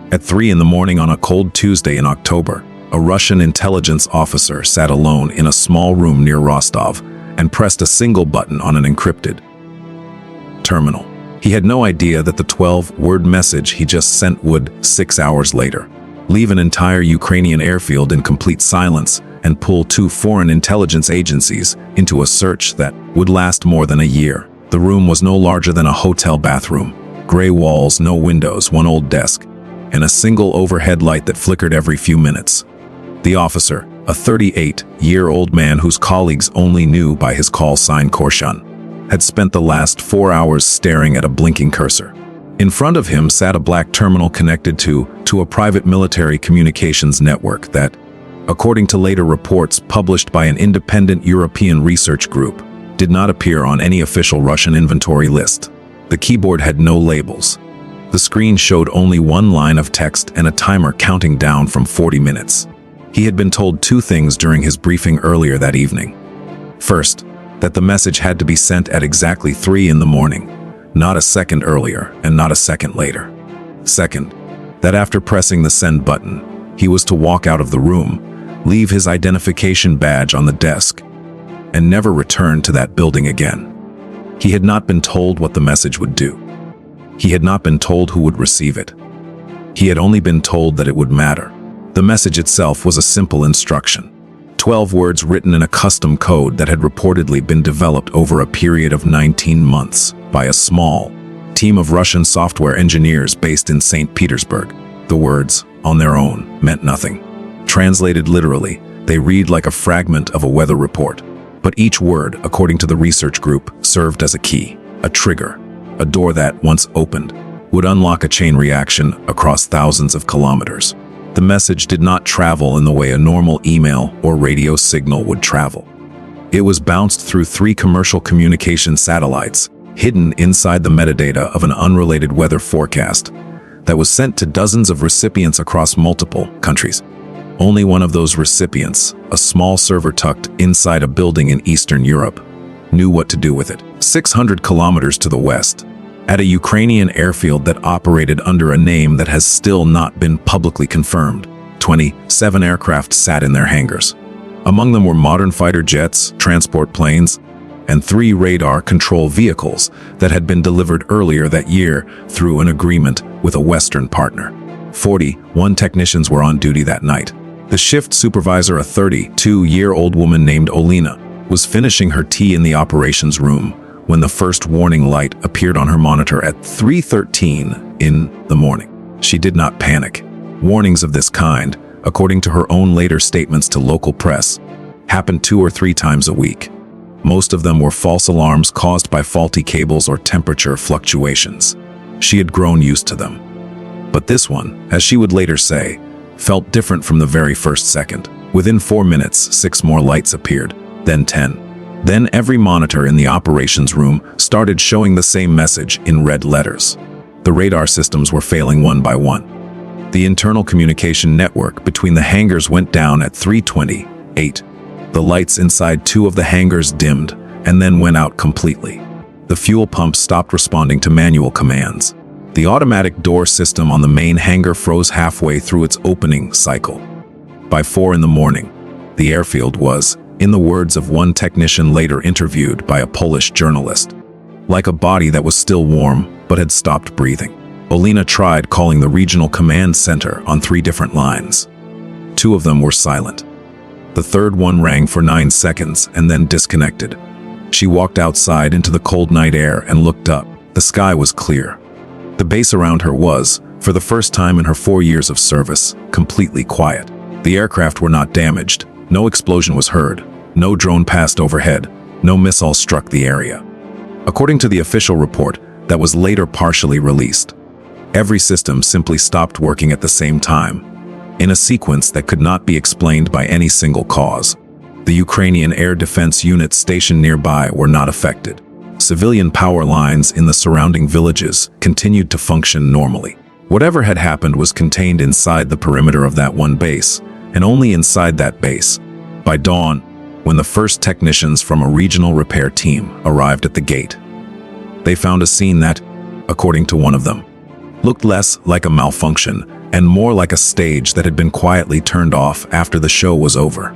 At 3 in the morning on a cold Tuesday in October, a Russian intelligence officer sat alone in a small room near Rostov and pressed a single button on an encrypted terminal. He had no idea that the 12-word message he just sent would, 6 hours later, leave an entire Ukrainian airfield in complete silence and pull 2 foreign intelligence agencies into a search that would last more than a year. The room was no larger than a hotel bathroom. Gray walls, no windows, one old desk, and a single overhead light that flickered every few minutes. The officer, a 38-year-old man whose colleagues only knew by his call sign Korshan, had spent the last 4 hours staring at a blinking cursor. In front of him sat a black terminal connected to a private military communications network that, according to later reports published by an independent European research group, did not appear on any official Russian inventory list. The keyboard had no labels. The screen showed only one line of text and a timer counting down from 40 minutes. He had been told 2 things during his briefing earlier that evening. First, that the message had to be sent at exactly 3 in the morning, not a second earlier and not a second later. Second, that after pressing the send button, he was to walk out of the room, leave his identification badge on the desk, and never return to that building again. He had not been told what the message would do. He had not been told who would receive it. He had only been told that it would matter. The message itself was a simple instruction. 12 words written in a custom code that had reportedly been developed over a period of 19 months by a small team of Russian software engineers based in St. Petersburg. The words, on their own, meant nothing. Translated literally, they read like a fragment of a weather report. But each word, according to the research group, served as a key, a trigger, a door that, once opened, would unlock a chain reaction across thousands of kilometers. The message did not travel in the way a normal email or radio signal would travel. It was bounced through 3 commercial communication satellites, hidden inside the metadata of an unrelated weather forecast that was sent to dozens of recipients across multiple countries. Only one of those recipients, a small server tucked inside a building in Eastern Europe, knew what to do with it. 600 kilometers to the west, at a Ukrainian airfield that operated under a name that has still not been publicly confirmed, 27 aircraft sat in their hangars. Among them were modern fighter jets, transport planes, and 3 radar control vehicles that had been delivered earlier that year through an agreement with a Western partner. 41 technicians were on duty that night. The shift supervisor, a 32-year-old woman named Olena, was finishing her tea in the operations room when the first warning light appeared on her monitor at 3:13 in the morning. She did not panic. Warnings of this kind, according to her own later statements to local press, happened 2 or 3 times a week. Most of them were false alarms caused by faulty cables or temperature fluctuations. She had grown used to them. But this one, as she would later say, felt different from the very first second. Within 4 minutes, 6 more lights appeared, then 10. Then every monitor in the operations room started showing the same message in red letters. The radar systems were failing one by one. The internal communication network between the hangars went down at 3:28. The lights inside 2 of the hangars dimmed and then went out completely. The fuel pumps stopped responding to manual commands. The automatic door system on the main hangar froze halfway through its opening cycle. By 4 in the morning, the airfield was, in the words of one technician later interviewed by a Polish journalist, like a body that was still warm but had stopped breathing. Olena tried calling the regional command center on 3 different lines. 2 of them were silent. The third one rang for 9 seconds and then disconnected. She walked outside into the cold night air and looked up. The sky was clear. The base around her was, for the first time in her 4 years of service, completely quiet. The aircraft were not damaged. No explosion was heard. No drone passed overhead. No missile struck the area. According to the official report that was later partially released, every system simply stopped working at the same time, in a sequence that could not be explained by any single cause. The Ukrainian air defense units stationed nearby were not affected. Civilian power lines in the surrounding villages continued to function normally. Whatever had happened was contained inside the perimeter of that one base, and only inside that base. By dawn, when the first technicians from a regional repair team arrived at the gate, they found a scene that, according to one of them, looked less like a malfunction and more like a stage that had been quietly turned off after the show was over.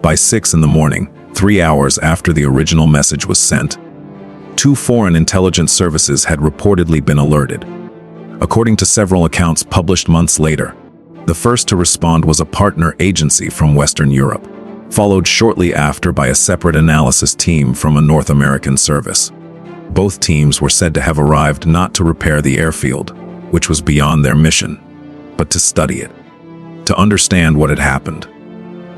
By 6 in the morning, 3 hours after the original message was sent, 2 foreign intelligence services had reportedly been alerted. According to several accounts published months later, the first to respond was a partner agency from Western Europe, followed shortly after by a separate analysis team from a North American service. Both teams were said to have arrived not to repair the airfield, which was beyond their mission, but to study it, to understand what had happened.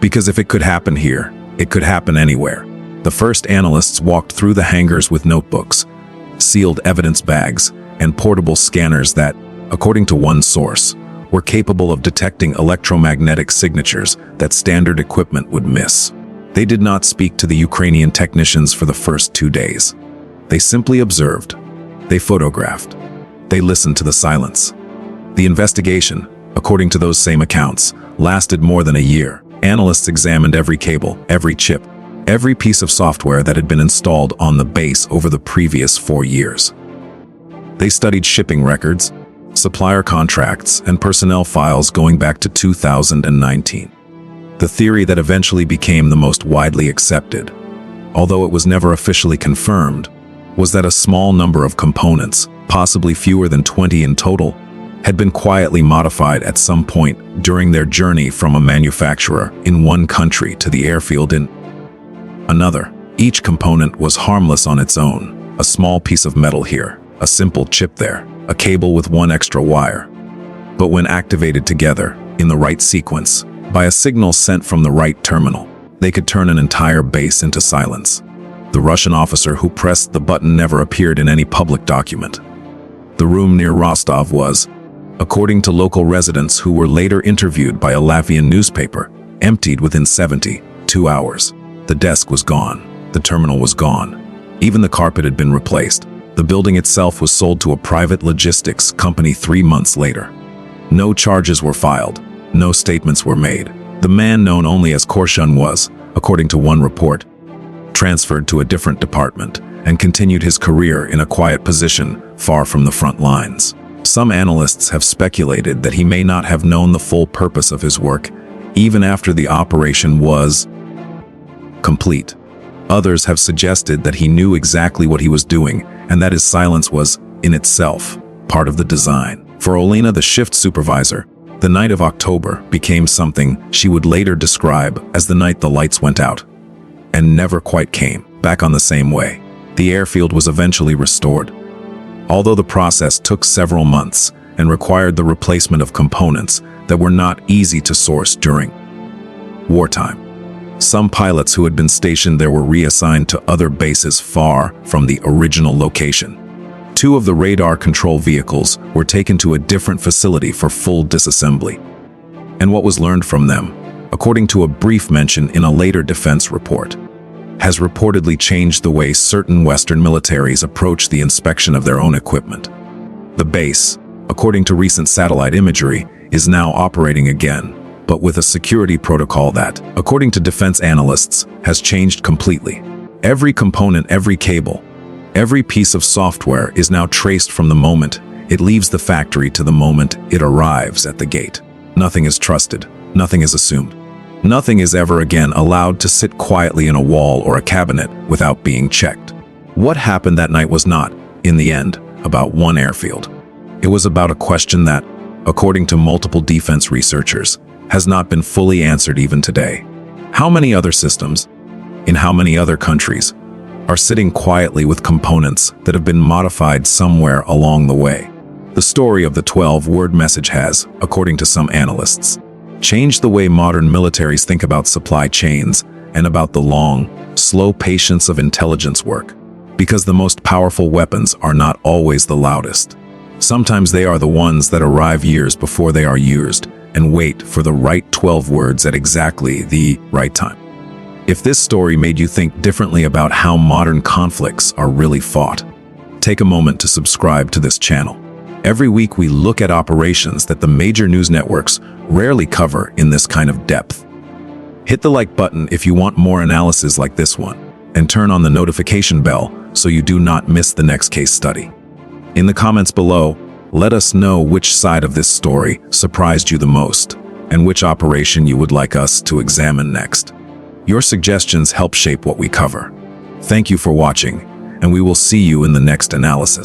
Because if it could happen here, it could happen anywhere. The first analysts walked through the hangars with notebooks, sealed evidence bags, and portable scanners that, according to one source, were capable of detecting electromagnetic signatures that standard equipment would miss. They did not speak to the Ukrainian technicians for the first 2 days. They simply observed. They photographed. They listened to the silence. The investigation, according to those same accounts, lasted more than a year. Analysts examined every cable, every chip, every piece of software that had been installed on the base over the previous 4 years. They studied shipping records, supplier contracts, and personnel files going back to 2019. The theory that eventually became the most widely accepted, although it was never officially confirmed, was that a small number of components, possibly fewer than 20 in total, had been quietly modified at some point during their journey from a manufacturer in one country to the airfield in another. Each component was harmless on its own, a small piece of metal here, a simple chip there, a cable with one extra wire. But when activated together, in the right sequence, by a signal sent from the right terminal, they could turn an entire base into silence. The Russian officer who pressed the button never appeared in any public document. The room near Rostov was, according to local residents who were later interviewed by a Latvian newspaper, emptied within 72 hours. The desk was gone. The terminal was gone. Even the carpet had been replaced. The building itself was sold to a private logistics company 3 months later. No charges were filed. No statements were made. The man known only as Korshun was, according to one report, transferred to a different department and continued his career in a quiet position far from the front lines. Some analysts have speculated that he may not have known the full purpose of his work, even after the operation was complete. Others have suggested that he knew exactly what he was doing and that his silence was, in itself, part of the design. For Olena, the shift supervisor, the night of October became something she would later describe as the night the lights went out, and never quite came back on the same way. The airfield was eventually restored, although the process took several months and required the replacement of components that were not easy to source during wartime. Some pilots who had been stationed there were reassigned to other bases far from the original location. 2 of the radar control vehicles were taken to a different facility for full disassembly. And what was learned from them, according to a brief mention in a later defense report, has reportedly changed the way certain Western militaries approach the inspection of their own equipment. The base, according to recent satellite imagery, is now operating again, but with a security protocol that, according to defense analysts, has changed completely. Every component, every cable, every piece of software is now traced from the moment it leaves the factory to the moment it arrives at the gate. Nothing is trusted, nothing is assumed. Nothing is ever again allowed to sit quietly in a wall or a cabinet without being checked. What happened that night was not, in the end, about one airfield. It was about a question that, according to multiple defense researchers, has not been fully answered even today. How many other systems, in how many other countries, are sitting quietly with components that have been modified somewhere along the way? The story of the 12-word message has, according to some analysts, changed the way modern militaries think about supply chains and about the long, slow patience of intelligence work. Because the most powerful weapons are not always the loudest. Sometimes they are the ones that arrive years before they are used and wait for the right 12 words at exactly the right time. If this story made you think differently about how modern conflicts are really fought, take a moment to subscribe to this channel. Every week we look at operations that the major news networks rarely cover in this kind of depth. Hit the like button if you want more analysis like this one, and turn on the notification bell so you do not miss the next case study. In the comments below, Let us know which side of this story surprised you the most, and which operation you would like us to examine next. Your suggestions help shape what we cover. Thank you for watching, and we will see you in the next analysis.